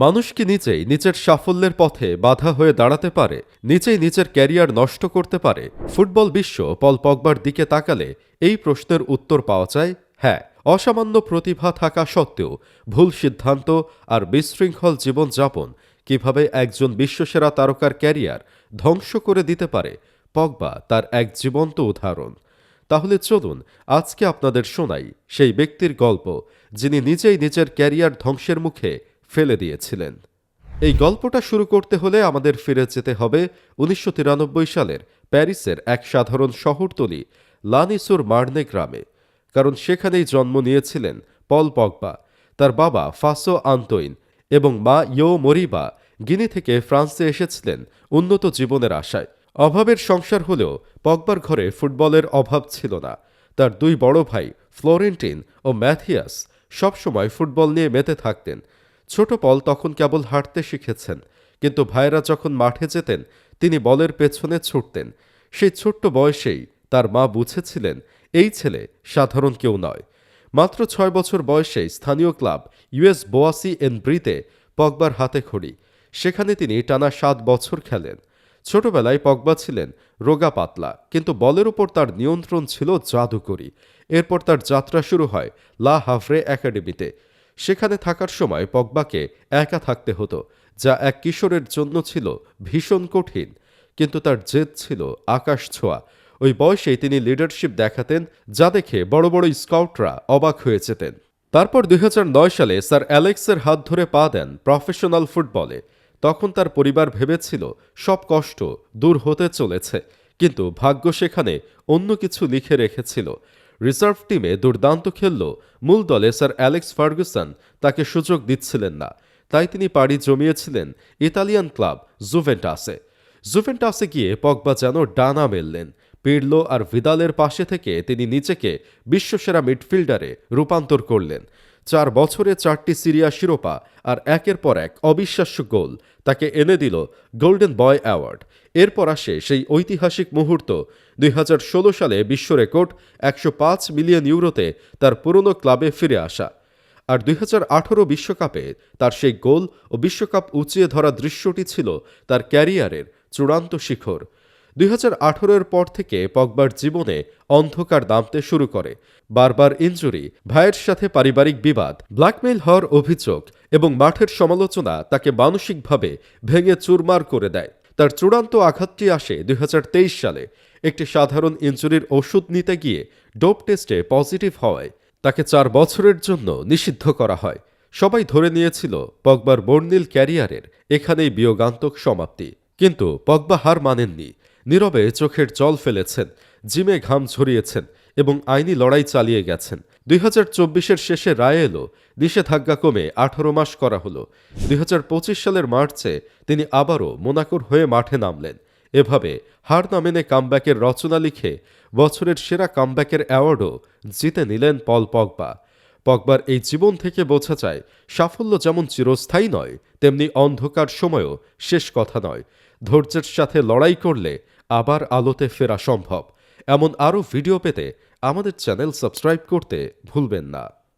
মানুষ কি নিজেই নিজের সাফল্যের পথে বাধা হয়ে দাঁড়াতে পারে, নিজেই নিজের ক্যারিয়ার নষ্ট করতে পারে? ফুটবল বিশ্ব পল পগবার দিকে তাকালে এই প্রশ্নের উত্তর পাওয়া যায় হ্যাঁ। অসামান্য প্রতিভা থাকা সত্ত্বেও ভুল সিদ্ধান্ত আর বিশৃঙ্খল জীবনযাপন কিভাবে একজন বিশ্বসেরা তারকার ক্যারিয়ার ধ্বংস করে দিতে পারে, পগবা তার এক জীবন্ত উদাহরণ। তাহলে চলুন আজকে আপনাদের শোনাই সেই ব্যক্তির গল্প যিনি নিজেই নিজের ক্যারিয়ার ধ্বংসের মুখে ফেলে দিয়েছিলেন। এই গল্পটা শুরু করতে হলে আমাদের ফিরে যেতে হবে ১৯৯৩ সালের প্যারিসের এক সাধারণ শহরতলি লানিসুর মার্নে গ্রামে। কারণ সেখানেই জন্ম নিয়েছিলেন পল পগবা। তার বাবা ফাসো আন্তোইন এবং মা ইয়ো মরিবা গিনি থেকে ফ্রান্সে এসেছিলেন উন্নত জীবনের আশায়। অভাবের সংসার হলেও পগবার ঘরে ফুটবলের অভাব ছিল না। তার দুই বড় ভাই ফ্লোরেন্টিন ও ম্যাথিয়াস সবসময় ফুটবল নিয়ে মেতে থাকতেন। ছোট পল তখন কেবল হাঁটতে শিখেছেন, কিন্তু ভাইয়েরা যখন মাঠে যেতেন তিনি বলের পেছনে ছুটতেন। সেই ছোট্ট বয়সেই তার মা বুঝেছিলেন এই ছেলে সাধারণ কেউ নয়। মাত্র ৬ বছর বয়সেই স্থানীয় ক্লাব ইউএস বোয়াসি এন ব্রিতে পগবার হাতে খড়ি। সেখানে তিনি টানা ৭ বছর খেলেন। ছোটবেলায় পগবা ছিলেন রোগা পাতলা, কিন্তু বলের উপর তার নিয়ন্ত্রণ ছিল জাদুকরী। এরপর তার যাত্রা শুরু হয় লা হাভরে একাডেমিতে। সেখানে থাকার সময় পগবাকে একা থাকতে হতো, যা এক কিশোরের জন্য ছিল ভীষণ কঠিন। কিন্তু তার জেদ ছিল আকাশ ছোঁয়া। ওই বয়সেই তিনি লিডারশিপ দেখাতেন, যা দেখে বড় বড় স্কাউটরা অবাক হয়ে যেতেন। তারপর ২০০৯ সালে স্যার অ্যালেক্সের হাত ধরে পা দেন প্রফেশনাল ফুটবলে। তখন তার পরিবার ভেবেছিল সব কষ্ট দূর হতে চলেছে, কিন্তু ভাগ্য সেখানে অন্য কিছু লিখে রেখেছিল। রিজার্ভ টিমে দুর্দান্ত খেললেও মূল দলে স্যার অ্যালেক্স ফার্গুসন তাকে সুযোগ দিচ্ছিলেন না। তাই তিনি পাড়ি জমিয়েছিলেন ইতালিয়ান ক্লাব জুভেন্টাসে গিয়ে পগবা যেন ডানা মেললেন। পিরলো আর ভিদালের পাশে থেকে তিনি নিজেকে বিশ্বসেরা মিডফিল্ডারে রূপান্তর করলেন। ৪ বছরে ৪টি সিরিয়া শিরোপা আর একের পর এক অবিশ্বাস্য গোল তাকে এনে দিল গোল্ডেন বয় অ্যাওয়ার্ড। এরপর আসে সেই ঐতিহাসিক মুহূর্ত, ২০১৬ সালে বিশ্ব রেকর্ড ১০৫ মিলিয়ন ইউরোতে তার পুরনো ক্লাবে ফিরে আসা। আর ২০১৮ বিশ্বকাপে তার সেই গোল ও বিশ্বকাপ উঁচিয়ে ধরা দৃশ্যটি ছিল তার ক্যারিয়ারের চূড়ান্ত শিখর। ২০১৮-এর পর থেকে পগবার জীবনে অন্ধকার নামতে শুরু করে। বারবার ইনজুরি, ভাইয়ের সাথে পারিবারিক বিবাদ, ব্ল্যাকমেইল হওয়ার অভিযোগ এবং মাঠের সমালোচনা তাকে মানসিকভাবে ভেঙে চুরমার করে দেয়। তার চূড়ান্ত আঘাতটি আসে ২০২৩ সালে। একটি সাধারণ ইনজুরির ওষুধ নিতে গিয়ে ডোপ টেস্টে পজিটিভ হওয়ায় তাকে ৪ বছরের জন্য নিষিদ্ধ করা হয়। সবাই ধরে নিয়েছিল পগবার বর্ণিল ক্যারিয়ারের এখানেই বিয়োগান্তক সমাপ্তি। কিন্তু পগবা হার মানেননি। নীরবে চোখের জল ফেলেছেন, জিমে ঘাম ঝরিয়েছেন এবং আইনি লড়াই চালিয়ে গেছেন। ২০২৪-এর শেষে রায় এলো, নিষেধাজ্ঞা কমে ১৮ মাস করা হলো। ২০২৫ সালের মার্চে তিনি আবারও মোনাকোর হয়ে মাঠে নামলেন। এভাবে হার না মেনে কামব্যাকের রচনা লিখে বছরের সেরা কামব্যাকের অ্যাওয়ার্ডও জিতে নিলেন পল পগবা। পগবার এই জীবন থেকে বোঝা যায় সাফল্য যেমন চিরস্থায়ী নয়, তেমনি অন্ধকার সময়ও শেষ কথা নয়। ধৈর্যের সাথে লড়াই করলে আবার আলোতে ফেরা সম্ভব। এমন আরও ভিডিও পেতে আমাদের চ্যানেল সাবস্ক্রাইব করতে ভুলবেন না।